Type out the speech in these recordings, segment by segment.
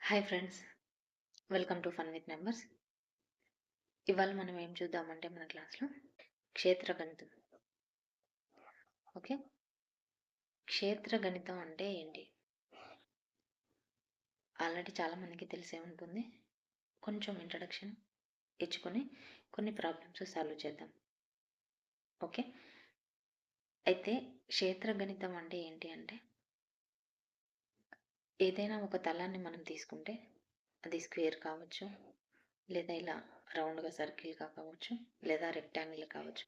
Hi friends, welcome to fun with numbers. ఇవాళ మనం ఏం చూద్దామంటే మన క్లాస్లో క్షేత్రగణితం. ఓకే, క్షేత్రగణితం అంటే ఏంటి? ఆల్రెడీ చాలామందికి తెలిసే ఉంటుంది. కొంచెం ఇంట్రడక్షన్ ఇచ్చుకొని కొన్ని ప్రాబ్లమ్స్ సాల్వ్ చేద్దాం. ఓకే, అయితే క్షేత్రగణితం అంటే ఏంటి అంటే, ఏదైనా ఒక తలాన్ని మనం తీసుకుంటే అది స్క్వేర్ కావచ్చు, లేదా ఇలా రౌండ్గా సర్కిల్గా కావచ్చు, లేదా రెక్టాంగిల్ కావచ్చు.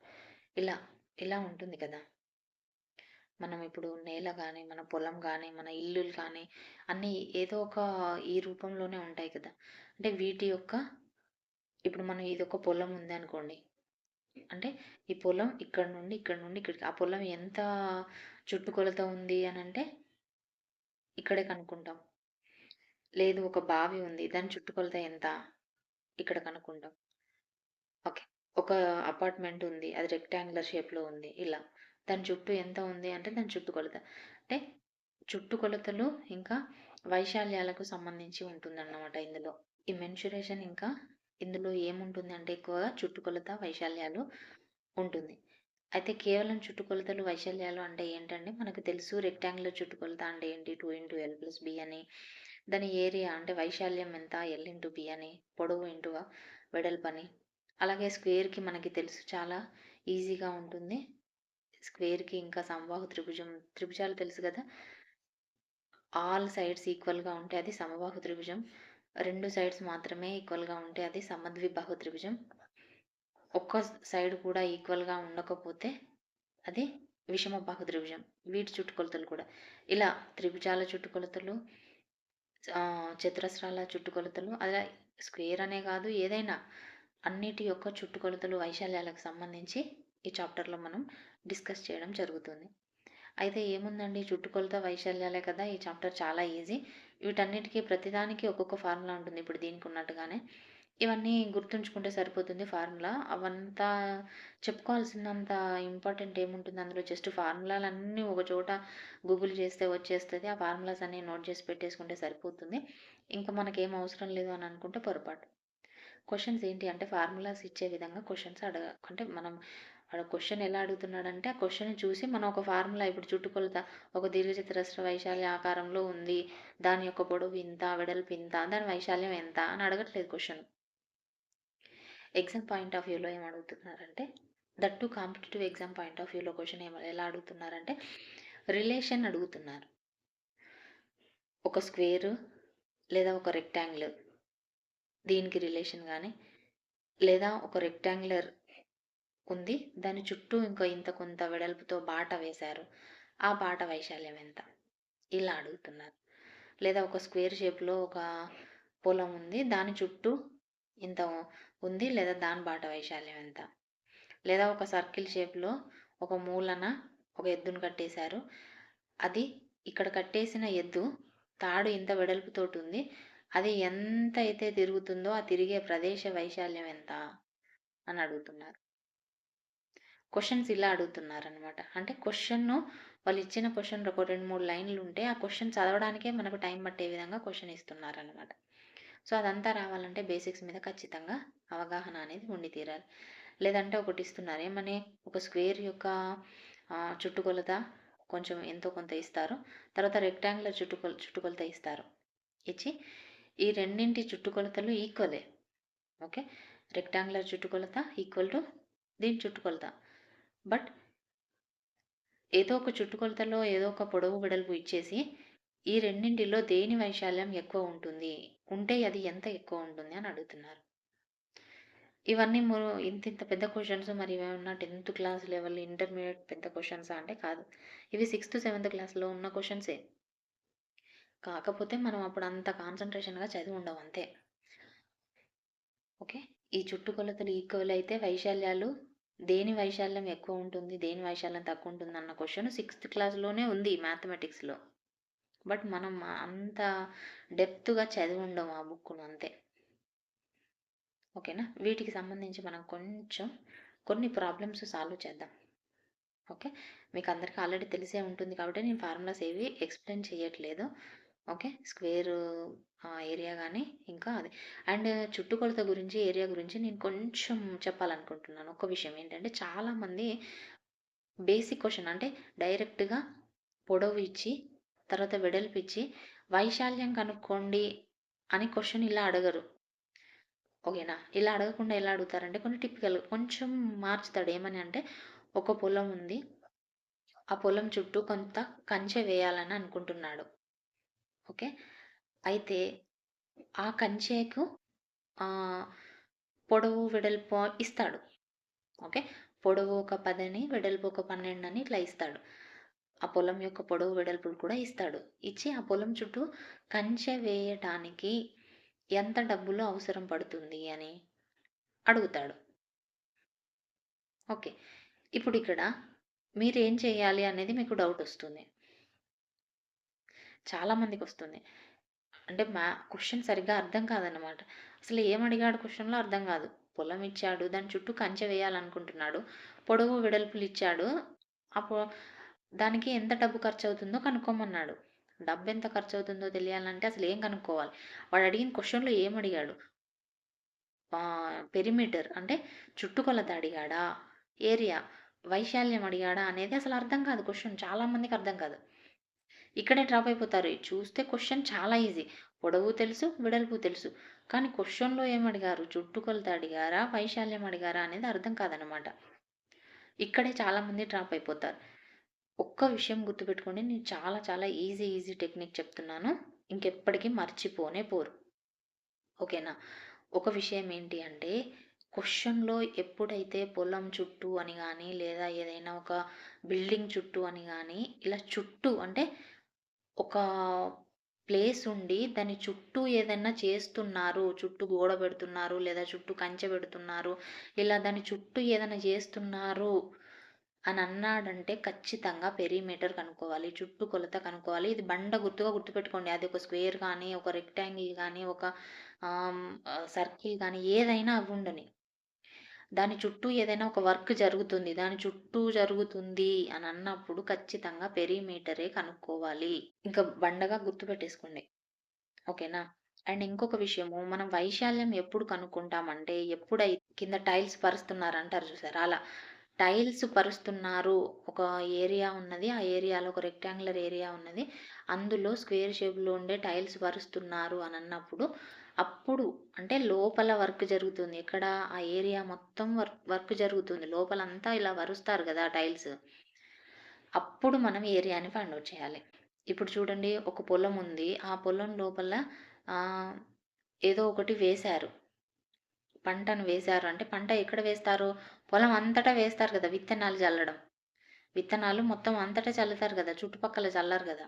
ఇలా ఇలా ఉంటుంది కదా. మనం ఇప్పుడు నేల కానీ, మన పొలం కానీ, మన ఇల్లులు కానీ అన్నీ ఏదో ఒక ఈ రూపంలోనే ఉంటాయి కదా. అంటే వీటి యొక్క ఇప్పుడు మనం ఇదొక పొలం ఉంది అనుకోండి. అంటే ఈ పొలం ఇక్కడ నుండి ఇక్కడికి, ఆ పొలం ఎంత చుట్టుకొలత ఉంది అని అంటే ఇక్కడే కనుక్కుంటాం. లేదు ఒక బావి ఉంది, దాని చుట్టుకొలత ఎంత, ఇక్కడ కనుక్కుంటాం. ఓకే, ఒక అపార్ట్మెంట్ ఉంది, అది రెక్టాంగులర్ షేప్లో ఉంది, ఇలా దాని చుట్టూ ఎంత ఉంది అంటే దాని చుట్టుకొలత. అంటే చుట్టుకొలతలు ఇంకా వైశాల్యాలకు సంబంధించి ఉంటుందన్నమాట ఇందులో. ఈ మెన్సురేషన్ ఇంకా ఇందులో ఏముంటుంది అంటే ఎక్కువగా చుట్టుకొలత వైశాల్యాలు ఉంటుంది. అయితే కేవలం చుట్టుకొలతలు వైశాల్యాలు అంటే ఏంటంటే మనకు తెలుసు. రెక్టాంగులర్ చుట్టుకొలత అంటే ఏంటి, 2 × L + B అని. దాని ఏరియా అంటే వైశాల్యం ఎంత, L × B అని, పొడవు ఇంటూ వెడల్పు అని. అలాగే స్క్వేర్కి మనకి తెలుసు, చాలా ఈజీగా ఉంటుంది స్క్వేర్కి. ఇంకా సమబాహు త్రిభుజాలు తెలుసు కదా. ఆల్ సైడ్స్ ఈక్వల్గా ఉంటే అది సమబాహు త్రిభుజం. 2 సైడ్స్ మాత్రమే ఈక్వల్గా ఉంటే అది సమద్విబాహు త్రిభుజం. ఒక్క సైడ్ కూడా ఈక్వల్గా ఉండకపోతే అది విషమబాహు త్రిభుజం. వీటి చుట్టుకొలతలు కూడా ఇలా త్రిభుజాల చుట్టుకొలతలు, చతురస్రాల చుట్టుకొలతలు, అలా స్క్వేర్ అనే కాదు ఏదైనా అన్నిటి యొక్క చుట్టుకొలతలు వైశాల్యాలకు సంబంధించి ఈ చాప్టర్లో మనం డిస్కస్ చేయడం జరుగుతుంది. అయితే ఏముందండి, చుట్టుకొలత వైశాల్యాలే కదా. ఈ చాప్టర్ చాలా ఈజీ. వీటన్నిటికీ ప్రతిదానికి ఒక్కొక్క ఫార్ములా ఉంటుంది. ఇప్పుడు దీనికి ఉన్నట్టుగానే ఇవన్నీ గుర్తుంచుకుంటే సరిపోతుంది ఫార్ములా. అవంతా చెప్పుకోవాల్సినంత ఇంపార్టెంట్ ఏముంటుంది అందులో. జస్ట్ ఫార్ములాలన్నీ ఒక చోట గూగుల్ చేస్తే వచ్చేస్తుంది. ఆ ఫార్ములాస్ అన్నీ నోట్ చేసి పెట్టేసుకుంటే సరిపోతుంది. ఇంకా మనకేం అవసరం లేదు అని అనుకుంటే పొరపాటు. క్వశ్చన్స్ ఏంటి అంటే ఫార్ములాస్ ఇచ్చే విధంగా క్వశ్చన్స్ అంటే మనం క్వశ్చన్ ఎలా అడుగుతున్నాడంటే ఆ క్వశ్చన్ చూసి మనం ఒక ఫార్ములా, ఇప్పుడు చుట్టుకొలత ఒక దీర్ఘచతురస్ర వైశాల్య ఆకారంలో ఉంది, దాని యొక్క పొడవు ఇంత, వెడల్పు ఇంత, దాని వైశాల్యం ఎంత అని అడగట్లేదు క్వశ్చన్. ఎగ్జామ్ పాయింట్ ఆఫ్ వ్యూలో ఏం అడుగుతున్నారంటే, that competitive exam point of వ్యూలో క్వశ్చన్ ఎలా అడుగుతున్నారంటే రిలేషన్ అడుగుతున్నారు. ఒక స్క్వేర్ లేదా ఒక రెక్టాంగిల్, దీనికి రిలేషన్ కానీ, లేదా ఒక రెక్టాంగులర్ ఉంది, దాని చుట్టూ ఇంత కొంత వెడల్పుతో బాట వేశారు, ఆ బాట వైశాల్యం ఎంత, ఇలా అడుగుతున్నారు. లేదా ఒక స్క్వేర్ షేప్లో ఒక పొలం ఉంది, దాని చుట్టూ ఇంత ఉంది, లేదా దాని బాట వైశాల్యం ఎంత. లేదా ఒక సర్కిల్ షేప్లో ఒక మూలన ఒక ఎద్దును కట్టేశారు, అది ఇక్కడ కట్టేసిన ఎద్దు తాడు ఇంత వెడల్పుతోటి ఉంది, అది ఎంత అయితే తిరుగుతుందో ఆ తిరిగే ప్రదేశ వైశాల్యం ఎంత అని అడుగుతున్నారు. క్వశ్చన్స్ ఇలా అడుగుతున్నారనమాట. అంటే క్వశ్చన్ను వాళ్ళు ఇచ్చిన క్వశ్చన్ ఒక 2-3 లైన్లు ఉంటే ఆ క్వశ్చన్ చదవడానికే మనకు టైం పట్టే విధంగా క్వశ్చన్ ఇస్తున్నారనమాట. సో అదంతా రావాలంటే బేసిక్స్ మీద ఖచ్చితంగా అవగాహన అనేది ఉండి తీరాలి. లేదంటే ఒకటి ఇస్తున్నారు ఏమని, ఒక స్క్వేర్ యొక్క చుట్టుకొలత కొంచెం ఎంతో కొంత ఇస్తారు, తర్వాత రెక్టాంగులర్ చుట్టుకొలత ఇస్తారు. ఇచ్చి ఈ రెండింటి చుట్టుకొలతలు ఈక్వలే. ఓకే, రెక్టాంగులర్ చుట్టుకొలత ఈక్వల్ టు దీని చుట్టుకొలత. బట్ ఏదో ఒక చుట్టుకొలతలో ఏదో ఒక పొడవు వెడల్పు ఇచ్చేసి ఈ రెండింటిలో దేని వైశాల్యం ఎక్కువ ఉంటుంది, ఉంటే అది ఎంత ఎక్కువ ఉంటుంది అని అడుగుతున్నారు. ఇవన్నీ ఇంత పెద్ద క్వశ్చన్స్ మరి ఏమన్నా 10th క్లాస్ లెవెల్, ఇంటర్మీడియట్ పెద్ద క్వశ్చన్స్ అంటే కాదు. ఇవి 6th 7th క్లాస్లో ఉన్న క్వశ్చన్సే. కాకపోతే మనం అప్పుడు అంత కాన్సన్ట్రేషన్గా చదివి ఉండవు అంతే. ఓకే, ఈ చుట్టుకొలతలు ఈక్వల్ అయితే వైశాల్యాలు, దేని వైశాల్యం ఎక్కువ ఉంటుంది, దేని వైశాల్యం తక్కువ ఉంటుంది అన్న క్వశ్చన్ 6th క్లాస్లోనే ఉంది మ్యాథమెటిక్స్లో. బట్ మనం అంత డెప్త్గా చదివి ఉండము ఆ బుక్ను అంతే. ఓకేనా, వీటికి సంబంధించి మనం కొన్ని ప్రాబ్లమ్స్ సాల్వ్ చేద్దాం. ఓకే, మీకు అందరికీ ఆల్రెడీ తెలిసే ఉంటుంది కాబట్టి నేను ఫార్ములాస్ ఏవి ఎక్స్ప్లెయిన్ చేయట్లేదు. ఓకే. స్క్వేర్ ఏరియా గానీ, ఇంకా అది. అండ్ చుట్టుకొలత గురించి, ఏరియా గురించి నేను కొంచెం చెప్పాలనుకుంటున్నాను. ఒక విషయం ఏంటంటే, చాలామంది బేసిక్ క్వెషన్ అంటే డైరెక్ట్‌గా పొడవు ఇచ్చి, తర్వాత వెడల్పు ఇచ్చి, వైశాల్యం కనుక్కోండి అని క్వెషన్ ఇలా అడగరు. ఓకేనా? ఇలా అడగకుండా ఎలా అడుగుతారంటే కొన్ని టిపికల్ కొంచెం మార్చుతాడు. ఏమని అంటే, ఒక పొలం ఉంది. ఆ పొలం చుట్టూ కొంత కంచె వేయాలని అనుకుంటున్నాడు. ఓకే. అయితే ఆ కంచెకు ఆహ్, పొడవు, వెడల్పు ఇస్తాడు. ఓకే. పొడవు ఒక 10 అని, వెడల్పు ఒక 12 అని ఇట్లా ఇస్తాడు. ఆ పొలం యొక్క పొడవు, వెడల్పులు కూడా ఇస్తాడు. ఇచ్చి ఆ పొలం చుట్టూ కంచె వేయటానికి ఎంత డబ్బులు అవసరం పడుతుంది అని అడుగుతాడు. ఓకే. ఇప్పుడిక్కడ మీరేం చేయాలి అనేది మీకు డౌటొస్తుంది. చాలా మందికొస్తుంది. అంటే క్వెషన్ సరిగ్గా అర్థం కాదనమాట. అసలు ఏమడిగాడు క్వెషన్‌లో అర్థం గాదు. పొలం ఇచ్చాడు. దాని చుట్టూ కంచె వేయాలనుకుంటున్నాడు. పొడవు, వెడల్పులు ఇచ్చాడు. అపో దానికి ఎంత డబ్బు ఖర్చవుతుందో కనుక్కోమన్నాడు. డబ్బెంత ఖర్చవుతుందో తెలియాలంటే అసలేం కనుక్కోవాలి? వాడు అడిగిన క్వెషన్‌లో ఏమడిగాడు? పెరిమీటర్ అంటే చుట్టుకొలత అడిగాడా? ఏరియా, వైశాల్యం అడిగాడా? అనేది అసలు అర్థం కాదు క్వెషన్. చాలా మందికి అర్థం కాదు. ఇక్కడే డ్రాప్ అయిపోతారు. చూస్తే క్వెషన్ చాలా ఈజీ. పొడవు తెలుసు, వెడల్పు తెలుసు. కానీ క్వెషన్‌లో ఏమడిగారు? చుట్టుకొలత అడిగారా? వైశాల్యం అడిగారా? అనేది అర్థం కాదనమాట. ఇక్కడే చాలామంది డ్రాప్ అయిపోతారు. ఒక్క విషయం గుర్తుపెట్టుకోండి. నేను చాలా చాలా ఈజీ టెక్నిక్ చెప్తున్నాను. ఇంకెప్పటికి మర్చిపోనే పోరు. ఓకేనా? ఒక విషయం ఏంటి అంటే, క్వెషన్‌లో ఎప్పుడైతే పొలం చుట్టూ అని గాని, లేదా ఏదైనా ఒక బిల్డింగ్ చుట్టూ అని గాని, ఇలా చుట్టూ అంటే ఒక ప్లేస్ ఉండి దాని చుట్టూ ఏదన్నా చేస్తున్నారు, చుట్టూ గోడ పెడుతున్నారు, లేదా చుట్టూ కంచె పెడుతున్నారు, ఇలా దాని చుట్టూ ఏదైనా చేస్తున్నారు అని అన్నాడంటే ఖచ్చితంగా పెరిమీటర్ కనుక్కోవాలి. చుట్టూ కొలత కనుక్కోవాలి. ఇది బండ గుర్తుగా గుర్తుపెట్టుకోండి. అది ఒక స్క్వేర్ గానీ, ఒక రెక్టాంగిల్ గానీ, ఒక సర్కిల్ గానీ ఏదైనా అవ్వుండని. దాని చుట్టూ ఏదైనా ఒక వర్క్ జరుగుతుంది. దాని చుట్టూ జరుగుతుంది అని అన్నప్పుడు ఖచ్చితంగా పెరిమీటరే కనుక్కోవాలి. ఇంకా బండగా గుర్తుపెట్టేసుకోండి. ఓకేనా? అండ్ ఇంకొక విషయము మనం వైశాల్యం ఎప్పుడు కనుక్కుంటామంటే, కింద టైల్స్ పరుస్తున్నారంటారు చూసారా? అలా. టైల్స్ పరుస్తున్నారు. ఒక ఏరియా ఉన్నది. ఆ ఏరియాలో ఒక రెక్టాంగులర్ ఏరియా ఉన్నది. అందులో స్క్వేర్ షేప్‌లో ఉండే టైల్స్ పరుస్తున్నారు అనన్నప్పుడు, అప్పుడు అంటే లోపల వర్క్ జరుగుతుంది. ఎక్కడ? ఆ ఏరియా మొత్తం వర్క్ జరుగుతుంది. లోపలంతా ఇలా పరుస్తారు గదా! టైల్స్. అప్పుడు మనం ఏరియాని ఫైండ్ ఔట్ చేయాలి. ఇప్పుడు చూడండి ఒక పొలం ఉంది. ఆ పొలం లోపల ఆహ్, ఏదో ఒకటి వేశారు. పంటను వేశారు అంటే పంట ఎక్కడ వేస్తారు? పొలం అంతటా వేస్తారు గదా! విత్తనాలు జల్లడం. విత్తనాలు మొత్తం అంతటా చల్లుతారు గదా! చుట్టుపక్కల చల్లరు గదా!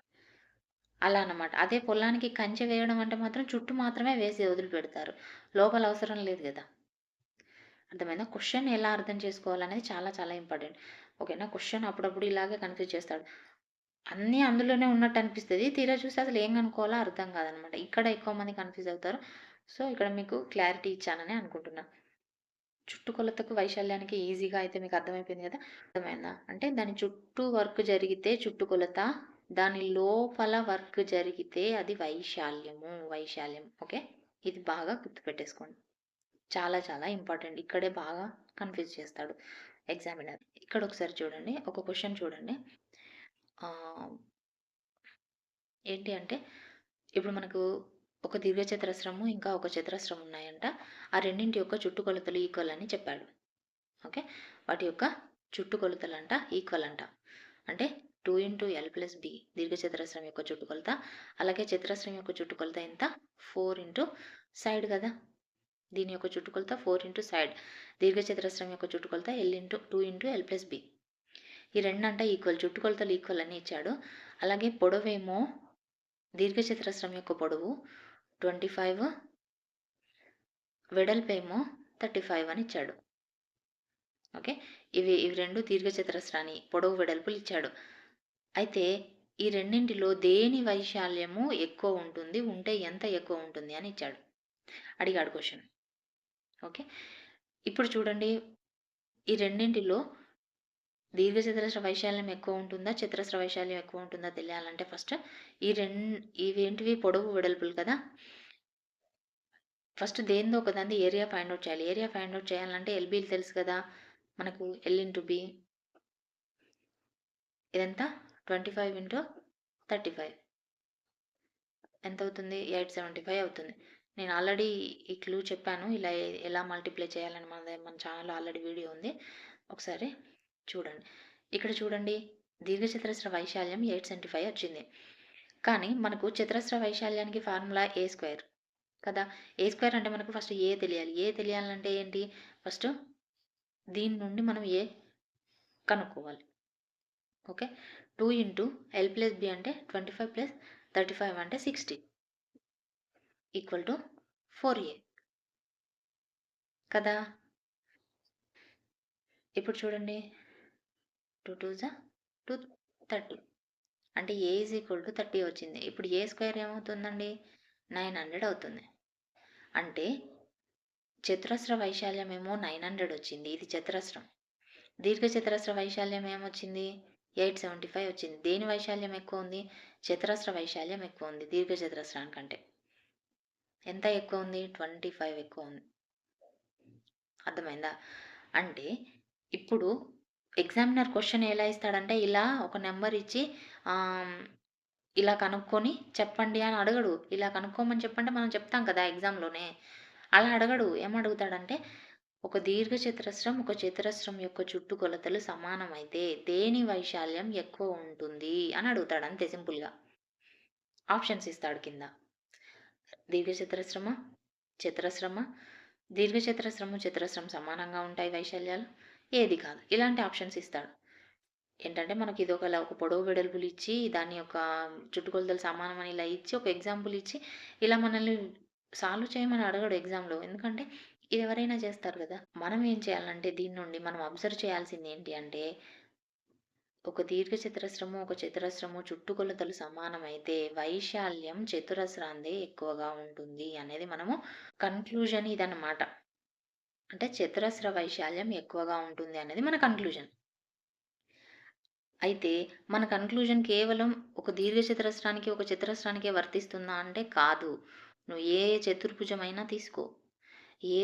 అలా అన్నమాట. అదే పొలానికి కంచె వేయడం అంటే మాత్రం చుట్టూ మాత్రమే వేసి వదిలిపెడతారు. లోపల అవసరం లేదు గదా! అర్థమైందా? క్వెషన్ ఎలా అర్థం చేసుకోవాలనేది చాలా చాలా ఇంపార్టెంట్. ఓకేనా? క్వెషన్ అప్పుడప్పుడు ఇలాగే కన్‌ఫ్యూజ్ చేస్తాడు. అన్నీ అందులోనే ఉన్నట్టు అనిపిస్తది. తీరా చూస్తే అసలు ఏం కనుక్కోవాలో అర్థం కాదనమాట. ఇక్కడ ఎక్కువ మంది కన్‌ఫ్యూజ్ అవుతారు. సో, ఇక్కడ మీకు క్లారిటీ ఇచ్చానని అనుకుంటున్నా. చుట్టుకొలతకు, వైశాల్యానికి ఈజీగా అయితే మీకు అర్థమైపోయింది గదా! అర్థమైందా? అంటే దాని చుట్టూ వర్క్ జరిగితే చుట్టుకొలత, దాని లోపల వర్క్ జరిగితే అది వైశాల్యము, వైశాల్యం. ఓకే. ఇది బాగా గుర్తుపెట్టేసుకోండి. చాలా చాలా ఇంపార్టెంట్. ఇక్కడే బాగా కన్‌ఫ్యూజ్ చేస్తాడు ఎగ్జామినర్. ఇక్కడ ఒకసారి చూడండి. ఒక క్వెషన్ చూడండి. ఆహ్, ఏంటి అంటే ఇప్పుడు మనకు ఒక దీర్ఘచతురస్రము, ఇంకా ఒక చతురస్రం ఉన్నాయంట. ఆ రెండింటి యొక్క చుట్టుకొలతలు ఈక్వల్ అని చెప్పాడు. ఓకే. వాటి యొక్క చుట్టుకొలతలంట ఈక్వల్ అంట. అంటే 2 × L+B దీర్ఘచతురస్రం యొక్క చుట్టుకొలత. అలాగే చతురస్రం యొక్క చుట్టుకొలత ఎంత? 4 సైడ్ గదా! దీని యొక్క చుట్టుకొలత 4 సైడ్. దీర్ఘచతురస్రం యొక్క చుట్టుకొలత 2 × L+B. ఈ రెండంట ఈక్వల్. చుట్టుకొలతలు ఈక్వల్ అని ఇచ్చాడు. అలాగే పొడవేమో దీర్ఘచతురస్రం యొక్క పొడవు 25, వెడల్పేమో 35 అని ఇచ్చాడు. ఓకే. ఇవి 2 దీర్ఘచతురస్రాన్ని పొడవు, వెడల్పులు ఇచ్చాడు. అయితే ఈ రెండింటిలో దేని వైశాల్యము ఎక్కువ ఉంటుంది? ఉంటే ఎంత ఎక్కువ ఉంటుంది అని ఇచ్చాడు. అడిగాడు క్వెషన్. ఓకే. ఇప్పుడు చూడండి ఈ రెండింటిలో దీర్ఘచతురస్ర వైశాల్యం ఎక్కువ ఉంటుందా? చతురస్ర వైశాల్యం ఎక్కువ ఉంటుందా తెలియాలంటే ఫస్ట్ ఇవేంటివి పొడవు వెడల్పులు కదా! ఫస్ట్ దేనిదో ఒకదానిది ఏరియా ఫైండ్ ఔట్ చేయాలి. ఏరియా ఫైండ్ ఔట్ చేయాలంటే ఎల్‌బీలు తెలుసు కదా! మనకు ఎల్ ఇంటూ బి ఇదెంత? 25 ఇంటూ 35 ఎంతవుతుంది? 875 అవుతుంది. నేను ఆల్రెడీ ఈ క్లూ చెప్పాను. ఇలా ఎలా మల్టిప్లై చేయాలని మన ఛానెల్‌లో ఆల్రెడీ వీడియో ఉంది. ఒకసారి చూడండి. ఇక్కడ చూడండి దీర్ఘచతురస్ర వైశాల్యం 875 వచ్చింది. కానీ మనకు చతురస్ర వైశాల్యానికి ఫార్ములా ఏ స్క్వేర్ కదా! ఏ స్క్వేర్ అంటే మనకు ఫస్ట్ ఏ తెలియాలి. ఏ తెలియాలంటే ఏంటి? ఫస్ట్ దీని నుండి మనం ఏ కనుక్కోవాలి. Okay. 2 into L plus B అంటే 25 ప్లస్ 35 అంటే 60 ఈక్వల్ టు 4a కదా! ఇప్పుడు చూడండి 2 2 జా 2 30 అంటే ఏ ఈజ్ ఈక్వల్ టు 30 వచ్చింది. ఇప్పుడు ఏ స్క్వేర్ ఏమవుతుందండి? 900 అవుతుంది. అంటే చతురస్ర వైశాల్యం ఏమో 900 వచ్చింది. ఇది చతురస్రం. దీర్ఘచతురస్ర వైశాల్యం ఏమొచ్చింది? 875 వచ్చింది. దేని వైశాల్యం ఎక్కువ ఉంది? చతురస్ర వైశాల్యం ఎక్కువ ఉంది దీర్ఘచతురస్రానికంటే. ఎంత ఎక్కువ ఉంది? 25 ఎక్కువ ఉంది. అర్థమైందా? అంటే ఇప్పుడు ఎగ్జామినర్ క్వెషన్ ఎలా ఇస్తాడంటే ఇలా ఒక నంబర్ ఇచ్చి ఇలా కనుక్కొని చెప్పండి అని అడగడు. ఇలా కనుక్కోమని చెప్పంటే మనం చెప్తాం కదా ఎగ్జామ్‌లోనే. అలా అడగడు. ఏమడుగుతాడంటే ఒక దీర్ఘచతురస్రం, ఒక చతురస్రం యొక్క చుట్టుకొలతలు సమానమైతే దేని వైశాల్యం ఎక్కువ ఉంటుంది అని అడుగుతాడు అంతే సింపుల్‌గా. ఆప్షన్స్ ఇస్తాడు కింద. దీర్ఘచతురస్రమా? చతురస్రమా? దీర్ఘచతురస్రము, చతురస్రం సమానంగా ఉంటాయి వైశాల్యాలు. ఏది కాదు. ఇలాంటి ఆప్షన్స్ ఇస్తాడు. ఏంటంటే మనకి ఒక పొడవు వెడల్పులు ఇచ్చి దాని యొక్క చుట్టుకొలతలు సమానమని ఇలా ఇచ్చి ఒక ఎగ్జాంపుల్ ఇచ్చి ఇలా మనల్ని సాల్వ్ చేయమని అడగడు ఎగ్జామ్‌లో. ఎందుకంటే ఇది ఎవరైనా చేస్తారు కదా! మనం ఏం చేయాలంటే దీని నుండి మనం అబ్జర్వ్ చేయాల్సింది ఏంటి అంటే ఒక దీర్ఘచతురస్రము, ఒక చతురస్రము చుట్టుకొలతలు సమానమైతే వైశాల్యం చతురస్రాందే ఎక్కువగా ఉంటుంది అనేది మనము కన్క్లూజన్ ఇదన్నమాట. అంటే చతురస్ర వైశాల్యం ఎక్కువగా ఉంటుంది అనేది మన కన్క్లూజన్. అయితే మన కన్క్లూజన్ కేవలం ఒక దీర్ఘచతురస్రానికి, ఒక చతురస్రానికే వర్తిస్తుందా అంటే కాదు. నువ్వు ఏ చతుర్భుజమైనా తీసుకో. ఏ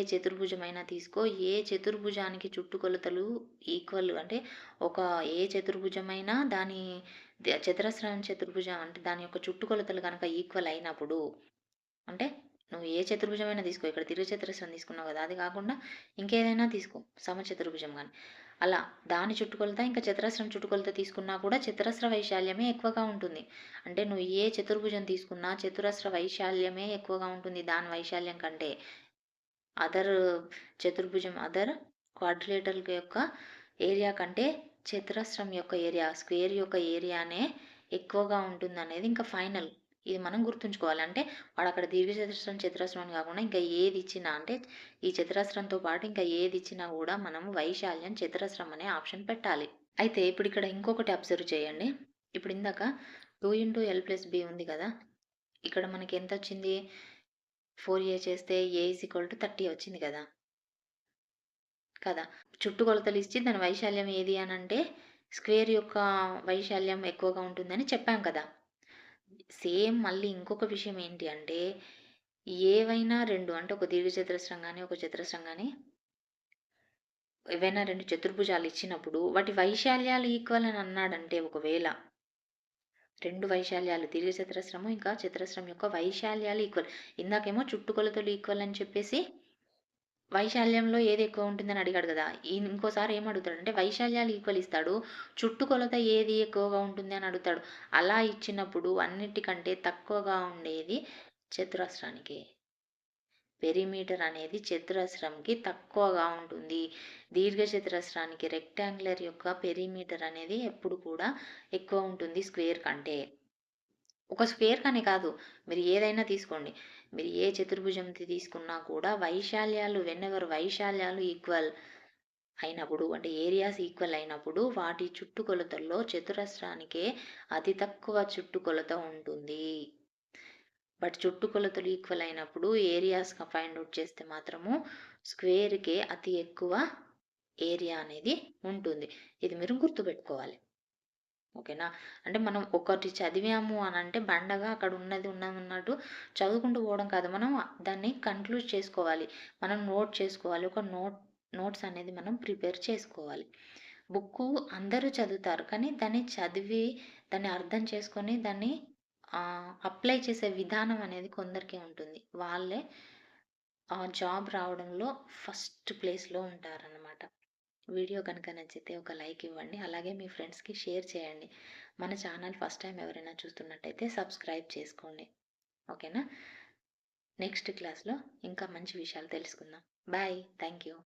చతుర్భుజానికి చుట్టుకొలతలు ఈక్వల్ అంటే ఒక ఏ చతుర్భుజమైనా దాని చతుర్భుజం అంటే దాని యొక్క చుట్టుకొలతలు గనక ఈక్వల్ అయినప్పుడు అంటే నువ్వు ఏ చతుర్భుజమైనా తీసుకో. ఇక్కడ దీర్ఘచతురస్రం తీసుకున్నావు కదా! అది కాకుండా ఇంకేదైనా తీసుకో. సమచతుర్భుజం గాని. అలా దాని చుట్టుకొలత ఇంకా చతురస్రం చుట్టుకొలత తీసుకున్నా కూడా చతురస్ర వైశాల్యమే ఎక్కువగా ఉంటుంది. అంటే నువ్వు ఏ చతుర్భుజం తీసుకున్నా చతురస్ర వైశాల్యమే ఎక్కువగా ఉంటుంది దాని వైశాల్యం కంటే. అదర్ క్వాడ్రిలేటరల్ యొక్క ఏరియా కంటే చతురస్రం యొక్క ఏరియా, స్క్వేర్ యొక్క ఏరియానే ఎక్కువగా ఉంటుందనేది ఇంకా ఫైనల్. ఇది మనం గుర్తుంచుకోవాలి. అంటే వాడక్కడ దీర్ఘచతురస్రం, చతురస్రం అని కాకుండా ఇంకా ఏది ఇచ్చినా అంటే ఈ చతురస్రంతో పాటు ఇంకా ఏది ఇచ్చినా కూడా మనం వైశాల్యం చతురస్రం అనే ఆప్షన్ పెట్టాలి. అయితే ఇప్పుడు ఇక్కడ ఇంకొకటి అబ్జర్వ్ చేయండి. ఇప్పుడు ఇందాక 2 ఇంటూ ఎల్ ప్లస్ బి ఉంది కదా! ఇక్కడ మనకి ఎంతొచ్చింది? 4a చేస్తే a ఈజ్ ఈక్వల్ టు 30 వచ్చింది కదా! కదా! చుట్టుకొలతలు ఇచ్చి దాని వైశాల్యం ఏది అనంటే స్క్వేర్ యొక్క వైశాల్యం ఎక్కువగా ఉంటుందని చెప్పాం కదా! సేమ్ మళ్ళీ ఇంకొక విషయం ఏంటి అంటే ఏవైనా 2 అంటే ఒక దీర్ఘచతురస్రం గాని, ఒక చతురస్రం గాని ఏవైనా 2 చతుర్భుజాలు ఇచ్చినప్పుడు వాటి వైశాల్యాలు ఈక్వల్ అని అన్నాడంటే ఒకవేళ 2 వైశాల్యాలు దీర్ఘచతురస్రము ఇంకా చతురస్రం యొక్క వైశాల్యాలు ఈక్వల్. ఇందాకేమో చుట్టుకొలతలు ఈక్వల్ అని చెప్పేసి వైశాల్యంలో ఏది ఎక్కువ ఉంటుందని అడిగాడు కదా! ఇంకోసారి ఏం అడుగుతాడంటే వైశాల్యాలు ఈక్వల్ ఇస్తాడు. చుట్టుకొలత ఏది ఎక్కువగా ఉంటుంది అని అడుగుతాడు. అలా ఇచ్చినప్పుడు అన్నిటికంటే తక్కువగా ఉండేది చతురస్రానికే. పెరిమీటర్ అనేది చతురస్రంకి తక్కువగా ఉంటుంది. దీర్ఘచతురస్రానికి రెక్టాంగులర్ యొక్క పెరిమీటర్ అనేది ఎప్పుడు కూడా ఎక్కువ ఉంటుంది స్క్వేర్ కంటే. ఒక స్క్వేర్ కనే కాదు. మీరు ఏదైనా తీసుకోండి. మీరు ఏ చతుర్భుజం తీసుకున్నా కూడా వైశాల్యాలు వైశాల్యాలు ఈక్వల్ అయినప్పుడు అంటే ఏరియాస్ ఈక్వల్ అయినప్పుడు వాటి చుట్టుకొలతల్లో చతురస్రానికే అతి తక్కువ చుట్టుకొలత ఉంటుంది. బట్ చుట్టుకొలతలు ఈక్వల్ అయినప్పుడు ఏరియాస్ ఫైండ్ ఔట్ చేస్తే మాత్రము స్క్వేర్‌కే అతి ఎక్కువ ఏరియా అనేది ఉంటుంది. ఇది మీరు గుర్తుపెట్టుకోవాలి. ఓకేనా? అంటే మనం ఒకటి చదివాము అనంటే బండగా అక్కడ ఉన్నది ఉన్నట్టు చదువుకుంటూ పోవడం కాదు. మనం దాన్ని కంక్లూడ్ చేసుకోవాలి. మనం నోట్ చేసుకోవాలి. ఒక నోట్స్ అనేది మనం ప్రిపేర్ చేసుకోవాలి. బుక్కు అందరూ చదువుతారు. కానీ దాన్ని చదివి, దాన్ని అర్థం చేసుకొని, దాన్ని అప్లై చేసే విధానం అనేది కొందరికే ఉంటుంది. వాళ్ళే ఆ జాబ్ రావడంలో ఫస్ట్ ప్లేస్‌లో ఉంటారనమాట. వీడియో కనుక నచ్చితే ఒక లైక్ ఇవ్వండి. అలాగే మీ ఫ్రెండ్స్‌కి షేర్ చేయండి. మన ఛానల్ ఫస్ట్ టైం ఎవరైనా చూస్తున్నట్టయితే సబ్స్క్రైబ్ చేసుకోండి. ఓకేనా? నెక్స్ట్ క్లాస్‌లో ఇంకా మంచి విషయాలు తెలుసుకుందాం. బాయ్. Thank you.